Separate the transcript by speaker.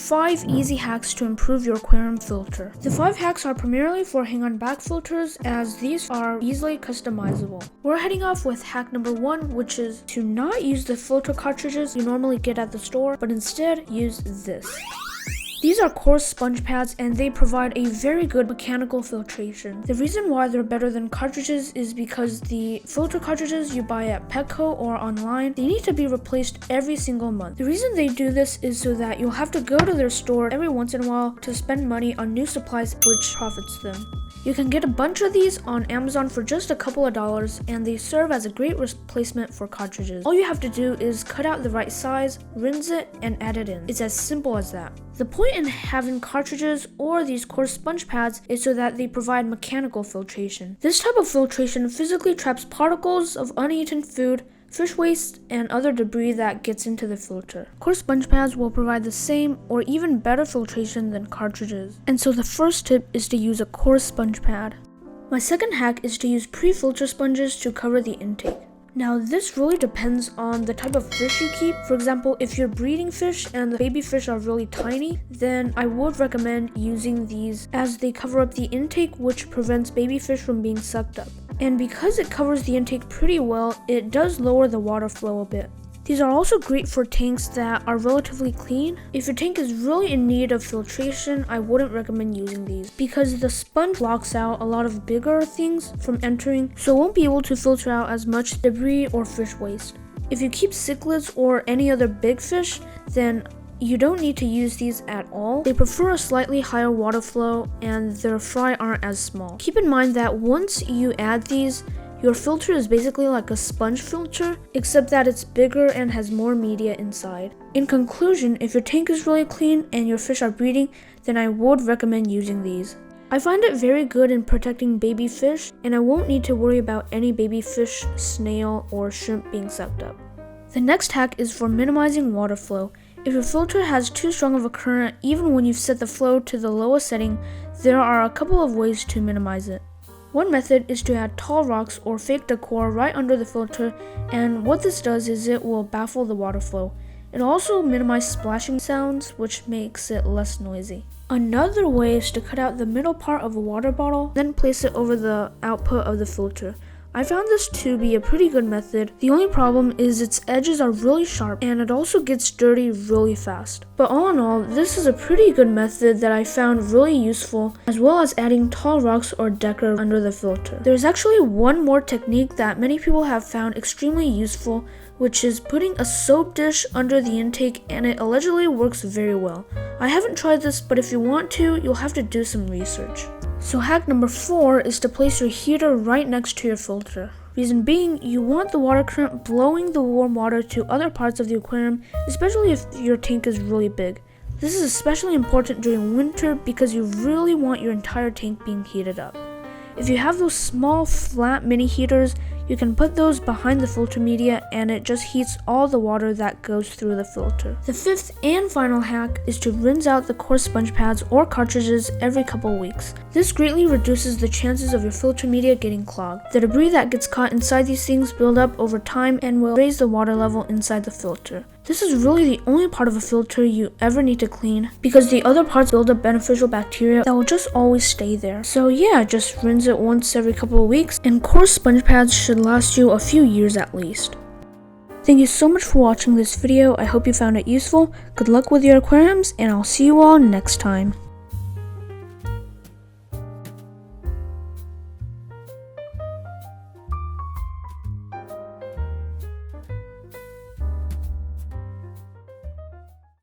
Speaker 1: 5 easy hacks to improve your aquarium filter. The 5 hacks are primarily for hang-on back filters, as these are easily customizable. We're heading off with hack number 1, which is to not use the filter cartridges you normally get at the store, but instead use this. These are coarse sponge pads and they provide a very good mechanical filtration. The reason why they're better than cartridges is because the filter cartridges you buy at Petco or online, they need to be replaced every single month. The reason they do this is so that you'll have to go to their store every once in a while to spend money on new supplies, which profits them. You can get a bunch of these on Amazon for just a couple of dollars, and they serve as a great replacement for cartridges. All you have to do is cut out the right size, rinse it, and add it in. It's as simple as that. The point in having cartridges or these coarse sponge pads is so that they provide mechanical filtration. This type of filtration physically traps particles of uneaten food, fish waste, and other debris that gets into the filter. Coarse sponge pads will provide the same or even better filtration than cartridges. And so the first tip is to use a coarse sponge pad. My second hack is to use pre-filter sponges to cover the intake. Now this really depends on the type of fish you keep. For example, if you're breeding fish and the baby fish are really tiny, then I would recommend using these as they cover up the intake, which prevents baby fish from being sucked up. And because it covers the intake pretty well, it does lower the water flow a bit. These are also great for tanks that are relatively clean. If your tank is really in need of filtration, I wouldn't recommend using these because the sponge blocks out a lot of bigger things from entering, so it won't be able to filter out as much debris or fish waste. If you keep cichlids or any other big fish, then you don't need to use these at all. They prefer a slightly higher water flow and their fry aren't as small. Keep in mind that once you add these, your filter is basically like a sponge filter, except that it's bigger and has more media inside. In conclusion, if your tank is really clean and your fish are breeding, then I would recommend using these. I find it very good in protecting baby fish, and I won't need to worry about any baby fish, snail, or shrimp being sucked up. The next hack is for minimizing water flow. If your filter has too strong of a current, even when you've set the flow to the lowest setting, there are a couple of ways to minimize it. One method is to add tall rocks or fake decor right under the filter, and what this does is it will baffle the water flow. It'll also minimize splashing sounds, which makes it less noisy. Another way is to cut out the middle part of a water bottle, then place it over the output of the filter. I found this to be a pretty good method. The only problem is its edges are really sharp and it also gets dirty really fast. But all in all, this is a pretty good method that I found really useful, as well as adding tall rocks or decor under the filter. There's actually one more technique that many people have found extremely useful, which is putting a soap dish under the intake, and it allegedly works very well. I haven't tried this, but if you want to, you'll have to do some research. So hack number 4 is to place your heater right next to your filter. Reason being, you want the water current blowing the warm water to other parts of the aquarium, especially if your tank is really big. This is especially important during winter because you really want your entire tank being heated up. If you have those small flat mini heaters, you can put those behind the filter media and it just heats all the water that goes through the filter. The fifth and final hack is to rinse out the coarse sponge pads or cartridges every couple weeks. This greatly reduces the chances of your filter media getting clogged. The debris that gets caught inside these things build up over time and will raise the water level inside the filter. This is really the only part of a filter you ever need to clean because the other parts build up beneficial bacteria that will just always stay there. So yeah, just rinse it once every couple of weeks, and coarse sponge pads should last you a few years at least. Thank you so much for watching this video. I hope you found it useful. Good luck with your aquariums, and I'll see you all next time.